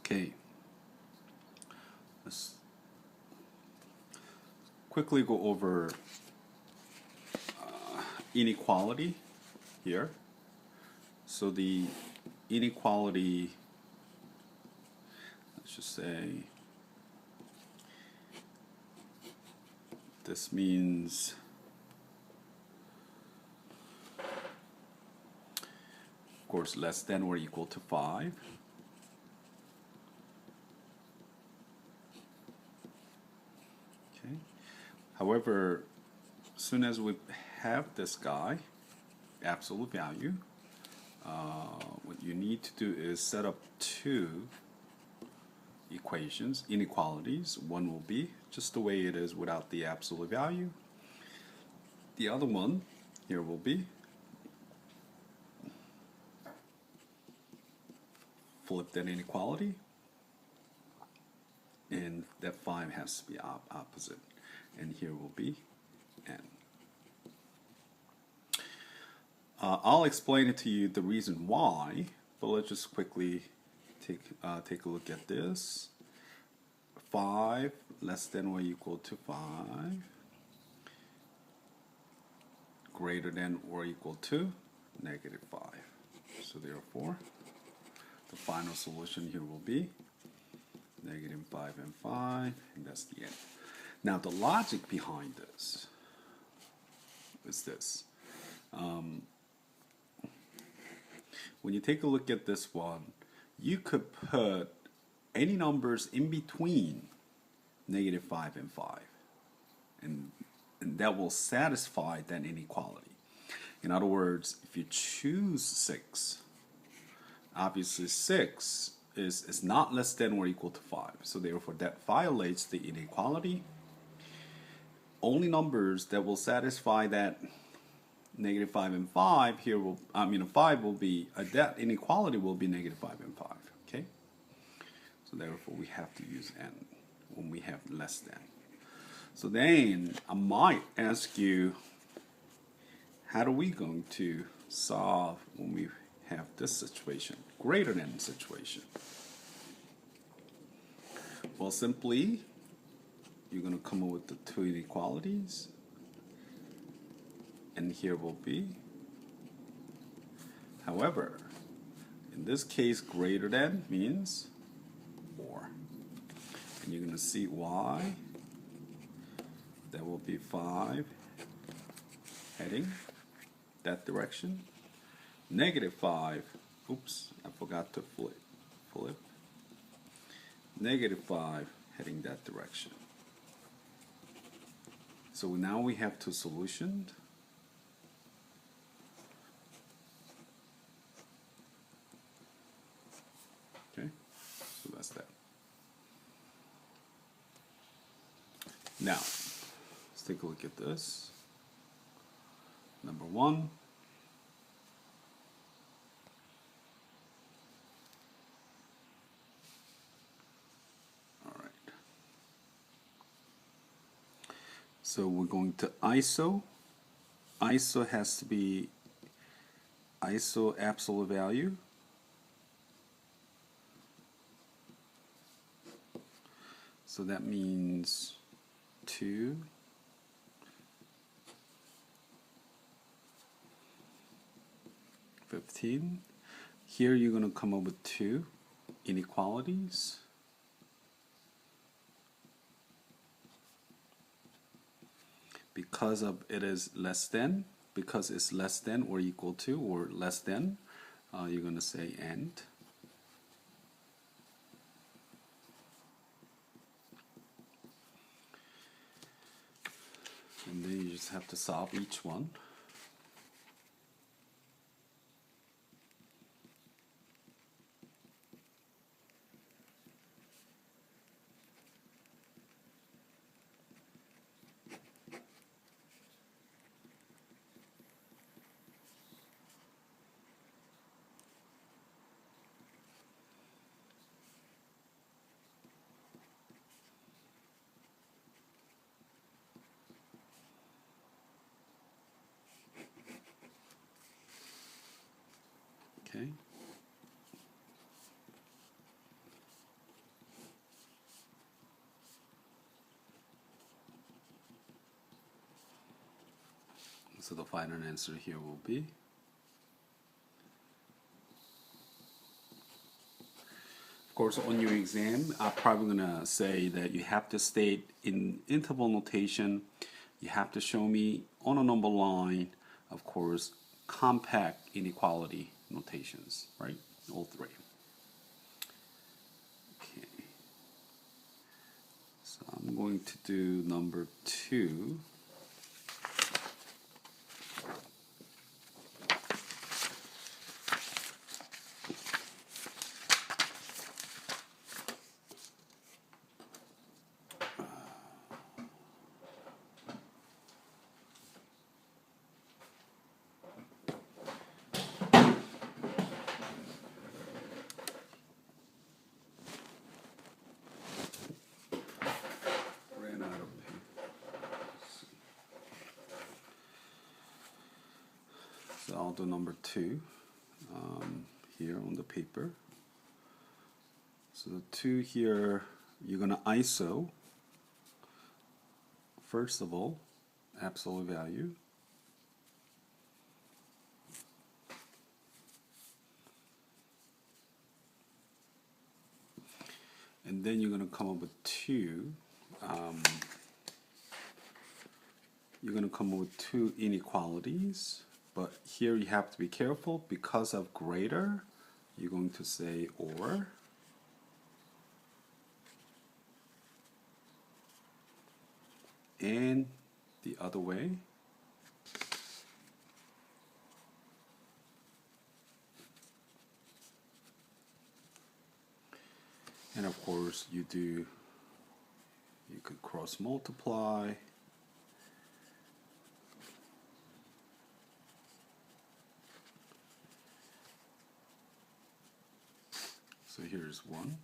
Okay, let's quickly go over inequality here. So the inequality, let's just say, this means of course less than or equal to 5. Okay. However, as soon as we have this guy, absolute value, what you need to do is set up two equations, inequalities. One will be just the way it is without the absolute value. The other one here will be flip that inequality, and that 5 has to be opposite, and here will be n. I'll explain it to you the reason why, but let's just quickly take a look at this. 5 less than or equal to 5, greater than or equal to negative 5. So therefore, the final solution here will be negative 5 and 5, and that's the end. Now the logic behind this is this. When you take a look at this one, you could put any numbers in between negative 5 and 5, and that will satisfy that inequality. In other words, if you choose 6, obviously 6 is not less than or equal to 5, so therefore that violates the inequality. Only numbers that will satisfy that negative 5 and 5 here will, 5 will be, that inequality will be negative 5 and 5, okay? So therefore we have to use n when we have less than. So then I might ask you, how are we going to solve when we have this situation, greater than situation? Well, simply, you're going to come up with the two inequalities, and here will be. However, in this case, greater than means or. And you're going to see why. That will be 5 heading that direction. Negative 5, oops, I forgot to flip. Negative 5 heading that direction. So now we have two solutions. Okay, so that's that. Now, let's take a look at this. Number 1. So we're going to ISO. ISO has to be ISO absolute value. So that means 2. Here you're going to come up with two inequalities. Because of it is less than, because it's less than or equal to or less than, you're going to say and. And then you just have to solve each one. So the final answer here will be, of course, on your exam, I'm probably gonna say that you have to state in interval notation, you have to show me on a number line, of course, compact inequality notations, right? All three. Okay. So I'm going to do number 2. Ran out of paper. So I'll do number 2 here on the paper. So the 2 here, you're going to ISO, first of all, absolute value. And then you're going to come up with 2. You're going to come up with 2 inequalities. But here you have to be careful. Because of greater, you're going to say or. And the other way. And of course, you could cross multiply. So here's 1.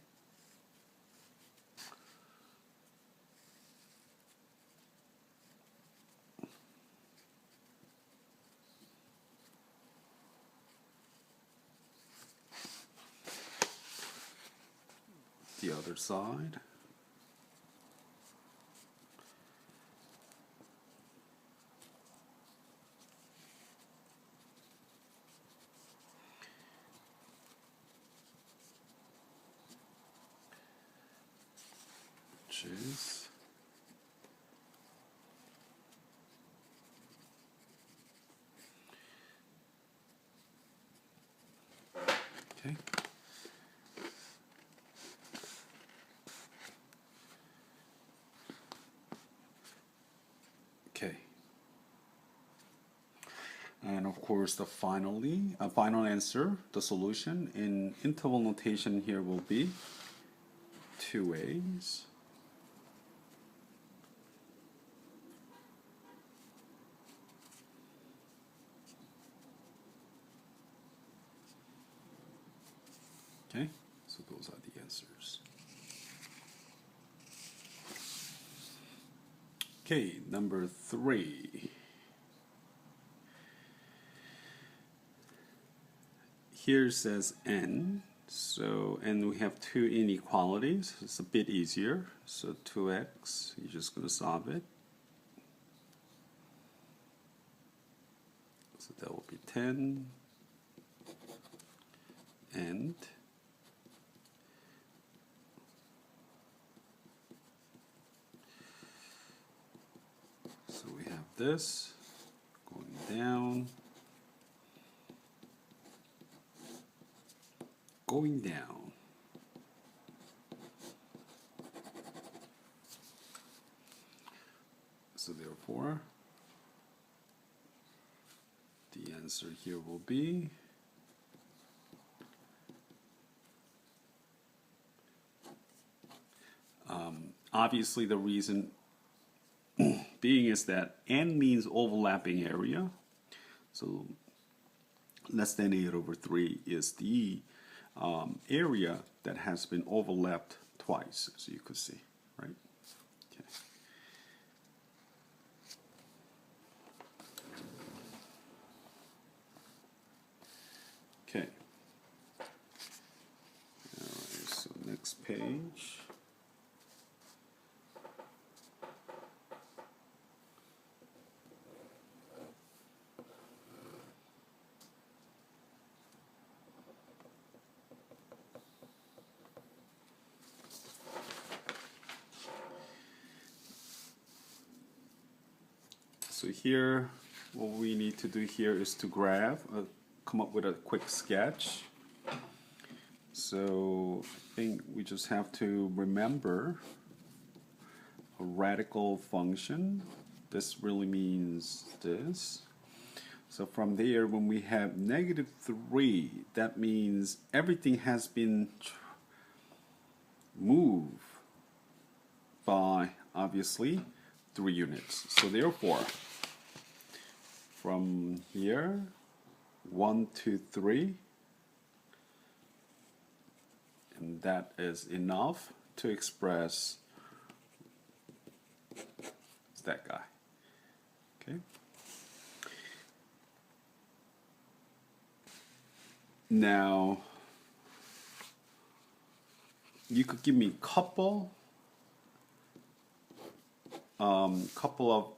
The other side. Which is okay. Okay. And of course, the final answer, the solution in interval notation here will be 2a's. Okay, so those are the answers. Okay, number 3. Here says n, so and we have 2 inequalities. It's a bit easier. So 2x, you're just going to solve it. So that will be 10, and so we have this going down, going down. So therefore, the answer here will be obviously the reason being is that n means overlapping area. So less than 8/3 is the area that has been overlapped twice, as you could see, right? Okay. Okay. All right, so next page. here, what we need to do here is to come up with a quick sketch. So I think we just have to remember a radical function. This really means this. So from there, when we have -3, that means everything has been moved by, obviously, 3 units. So therefore, from here, 1, 2, 3, and that is enough to express that guy. Okay. Now, you could give me a couple of,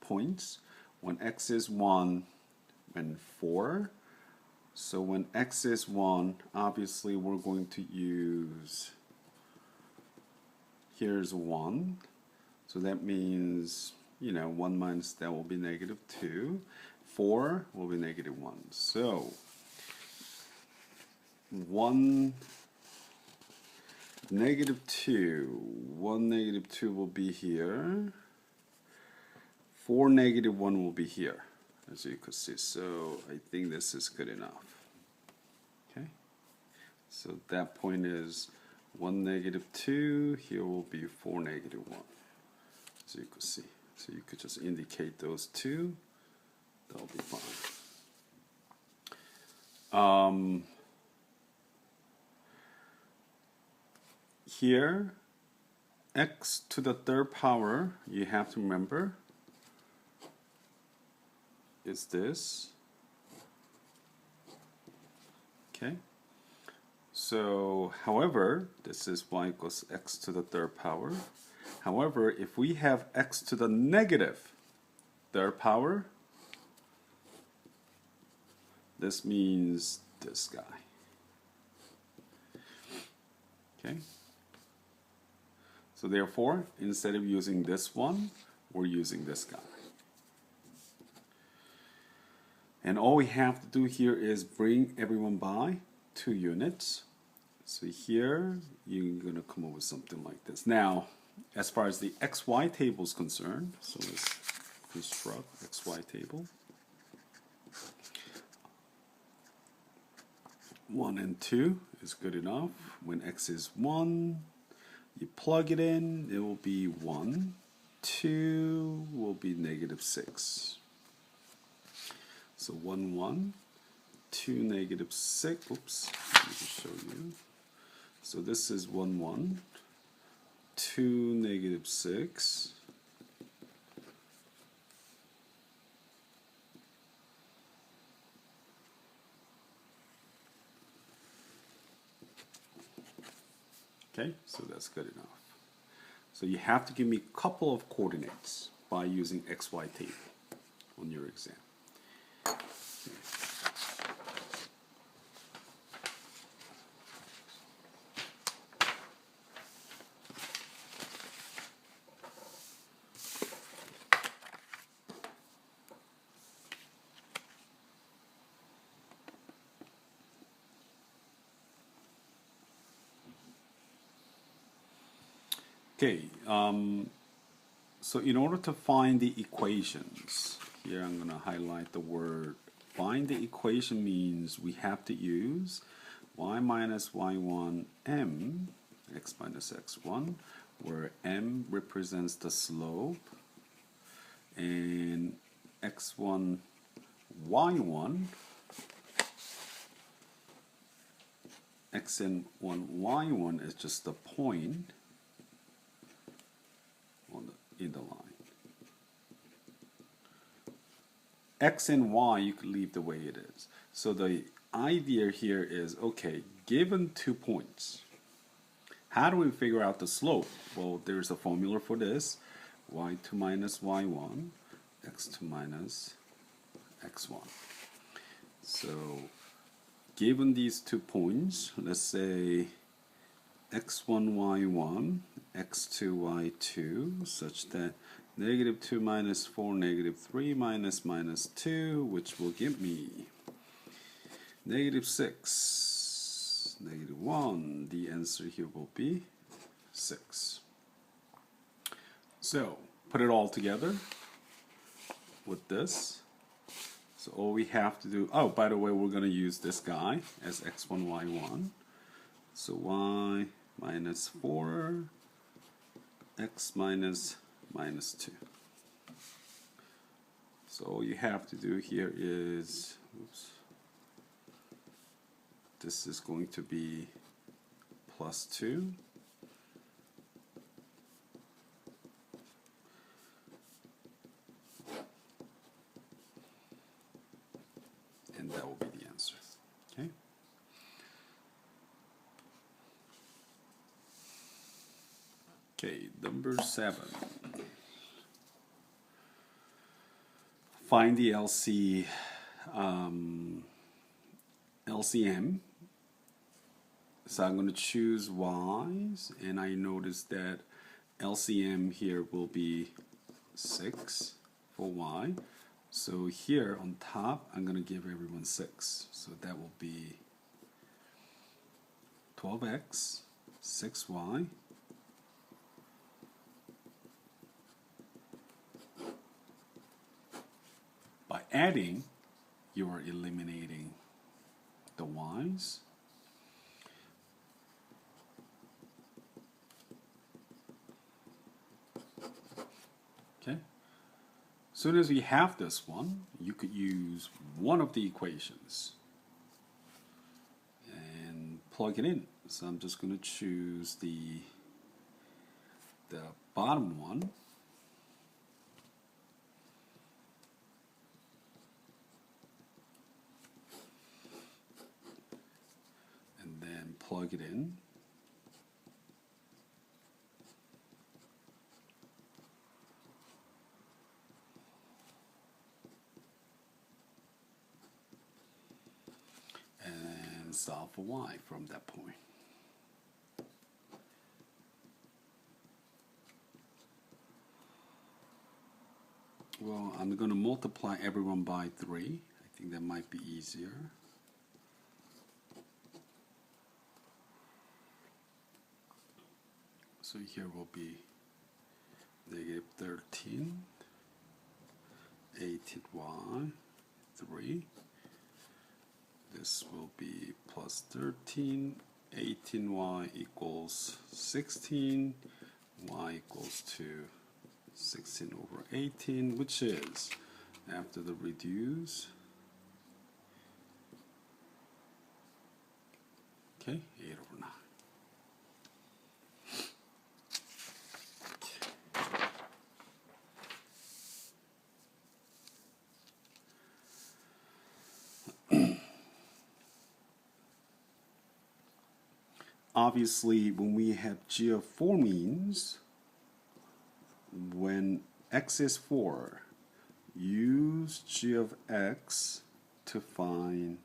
points when x is 1 and 4. So when x is 1, obviously we're going to use, here's 1. So that means, 1 minus that will be -2. 4 will be -1. So 1, -2. 1, -2 will be here. 4, -1 will be here, as you could see. So I think this is good enough. Okay. So that point is 1, -2. Here will be 4, -1. As you could see. So you could just indicate those two. That'll be fine. Here, x to the 3rd power, you have to remember, is this. Okay. So, however, this is y equals x to the 3rd power. However, if we have x to the -3rd power, this means this guy. Okay? So therefore, instead of using this one, we're using this guy. And all we have to do here is bring everyone by 2 units. So here, you're going to come up with something like this. Now, as far as the XY table is concerned, so let's construct XY table. 1 and 2 is good enough. When x is 1, you plug it in, it will be 1. 2 will be -6. So 1, 1, 2, -6. Oops, let me just show you. So this is 1, 1, 2, -6. Okay, so that's good enough. So you have to give me a couple of coordinates by using XY table on your exam. Okay, so in order to find the equations, here I'm going to highlight the word find the equation means we have to use y minus y1 m, x minus x1, where m represents the slope, and x1, y1, x and 1, y1 is just the point in the line. X and y you could leave the way it is. So the idea here is, okay, given 2 points, how do we figure out the slope? Well, there's a formula for this. y2 minus y1, x2 minus x1. So given these 2 points, let's say x1, y1, x2, y2, such that Negative 2 minus 4, negative 3 minus minus 2, which will give me negative 6, negative 1. The answer here will be 6. So, put it all together with this. So all we have to do, oh, by the way, we're going to use this guy as x1, y1. So y minus 4, x minus minus 2. So all you have to do here is, oops, this is going to be plus 2. And that will be the answer. Okay. Okay, number 7. Find the LCM. So I'm going to choose y's, and I notice that LCM here will be 6 for y. So here on top, I'm going to give everyone 6. So that will be 12x, 6y. By adding, you are eliminating the y's. Okay. As soon as we have this one, you could use one of the equations and plug it in. So I'm just going to choose the bottom one. And then plug it in. And solve for y from that point. Well, I'm going to multiply everyone by 3. I think that might be easier. So here will be negative 13, 18y, 3. This will be plus 13, 18y equals 16, y equals to 16 over 18, which is, after the reduce, okay, 8 over 9. Obviously, when we have g of 4 means, when x is 4, use g of x to find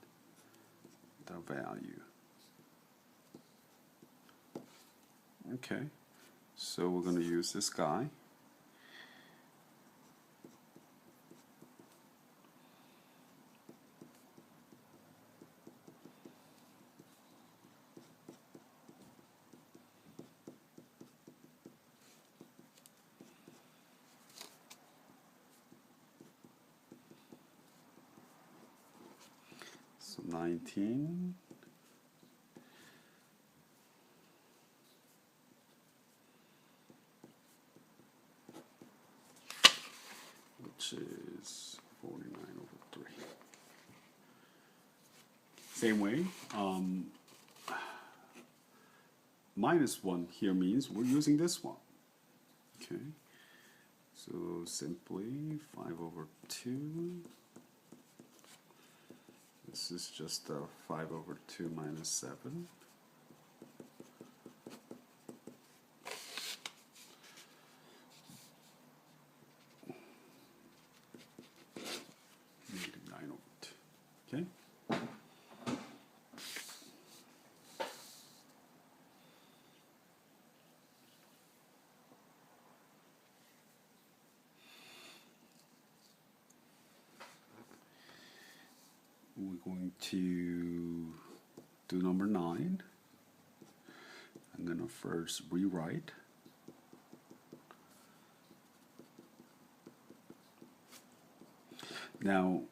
the value. Okay, so we're going to use this guy. So 19. Which is 49 over 3. Same way, minus 1 here means we're using this one. Okay, so simply 5 over 2. This is just 5 over 2 minus 7. Negative 9 over 2. Okay? we're going to do number 9. I'm going to first rewrite. Now,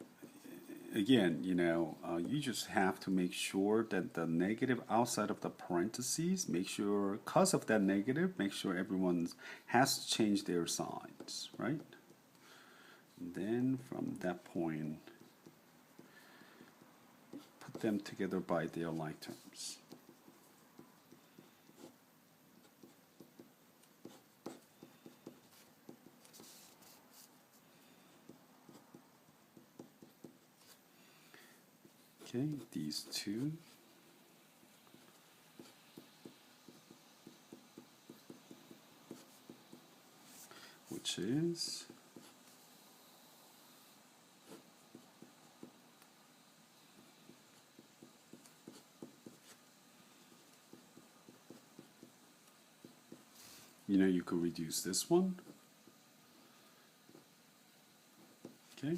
again, you just have to make sure that the negative outside of the parentheses, make sure, because of that negative, make sure everyone has to change their signs, right? And then from that point, put them together by their like terms. Okay, these two. Which is you could reduce this one. Okay.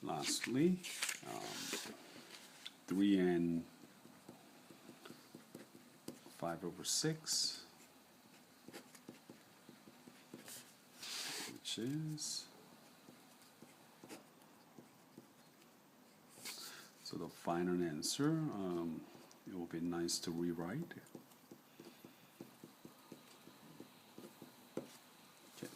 Lastly, 3 and 5/6, which is, so the final answer, it will be nice to rewrite. Okay.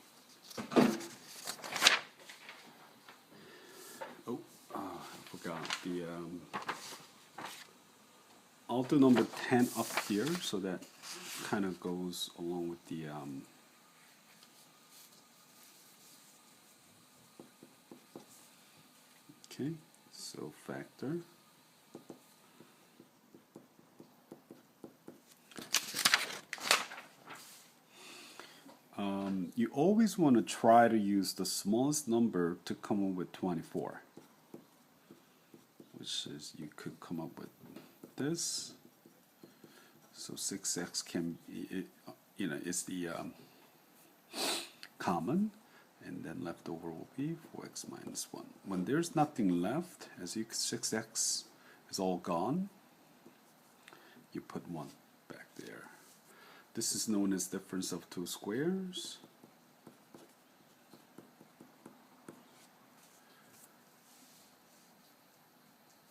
Oh, I forgot the, I'll do number 10 up here, so that kind of goes along with the okay, so factor. You always want to try to use the smallest number to come up with 24, which is, you could come up with this. So 6x can be, is the common, and then left over will be 4x minus 1. When there's nothing left, as 6x is all gone, you put 1 back there. This is known as difference of two squares.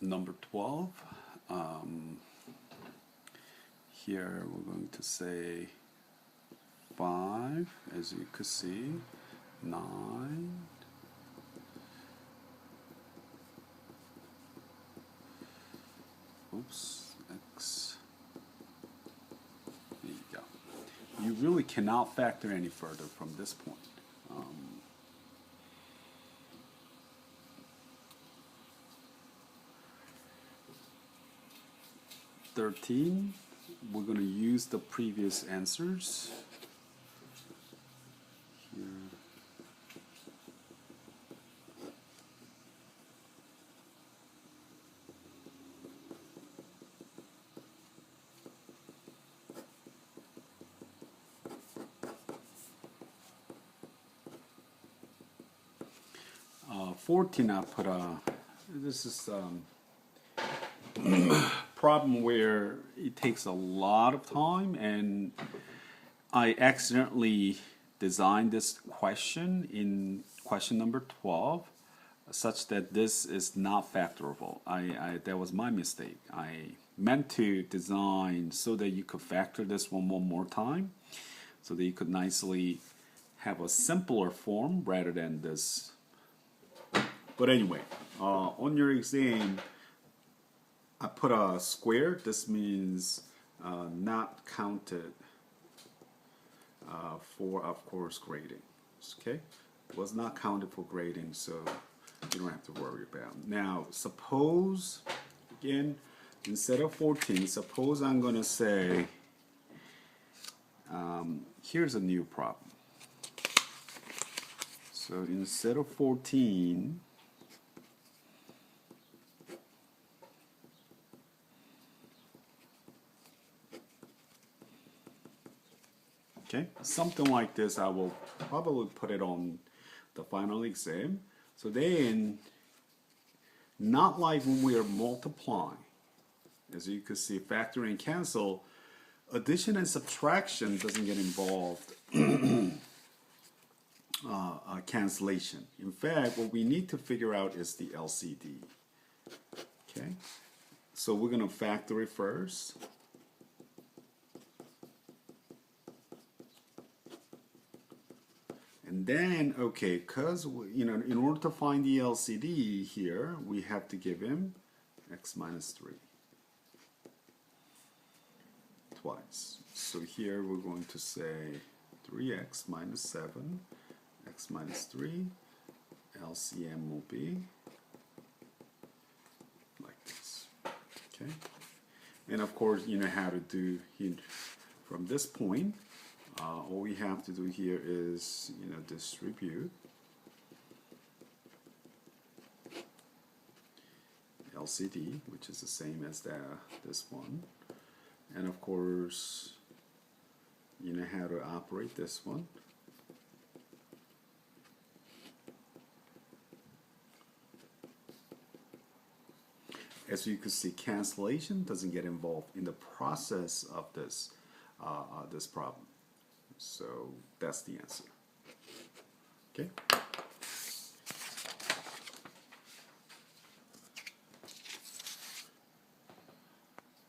Number 12. Here we're going to say 5, as you could see, 9, oops, x, there you go. You really cannot factor any further from this point. 13, we're going to use the previous answers. Here. Uh, 14, I put this is problem where it takes a lot of time, and I accidentally designed this question in question number 12 such that this is not factorable. That was my mistake. I meant to design so that you could factor this one more time, so that you could nicely have a simpler form rather than this. But anyway, on your exam, I put a square. This means not counted for, of course, grading. Okay, it was not counted for grading, so you don't have to worry about. Now, suppose, again, instead of 14, suppose I'm going to say, here's a new problem. So instead of 14, okay, something like this, I will probably put it on the final exam. So then Not like when we are multiplying. As you can see, factor and cancel, addition and subtraction doesn't get involved. Cancellation. In fact, what we need to figure out is the LCD. Okay, so we're going to factor it first. And then, okay, because, you know, in order to find the LCD here, we have to give him x minus 3 twice. So here we're going to say 3x minus 7, x minus 3, LCM will be like this. Okay, and of course, you know how to do from this point. All we have to do here is, you know, distribute LCD, which is the same as this one, and of course, you know how to operate this one. As you can see, cancellation doesn't get involved in the process of this this problem. So that's the answer. Okay.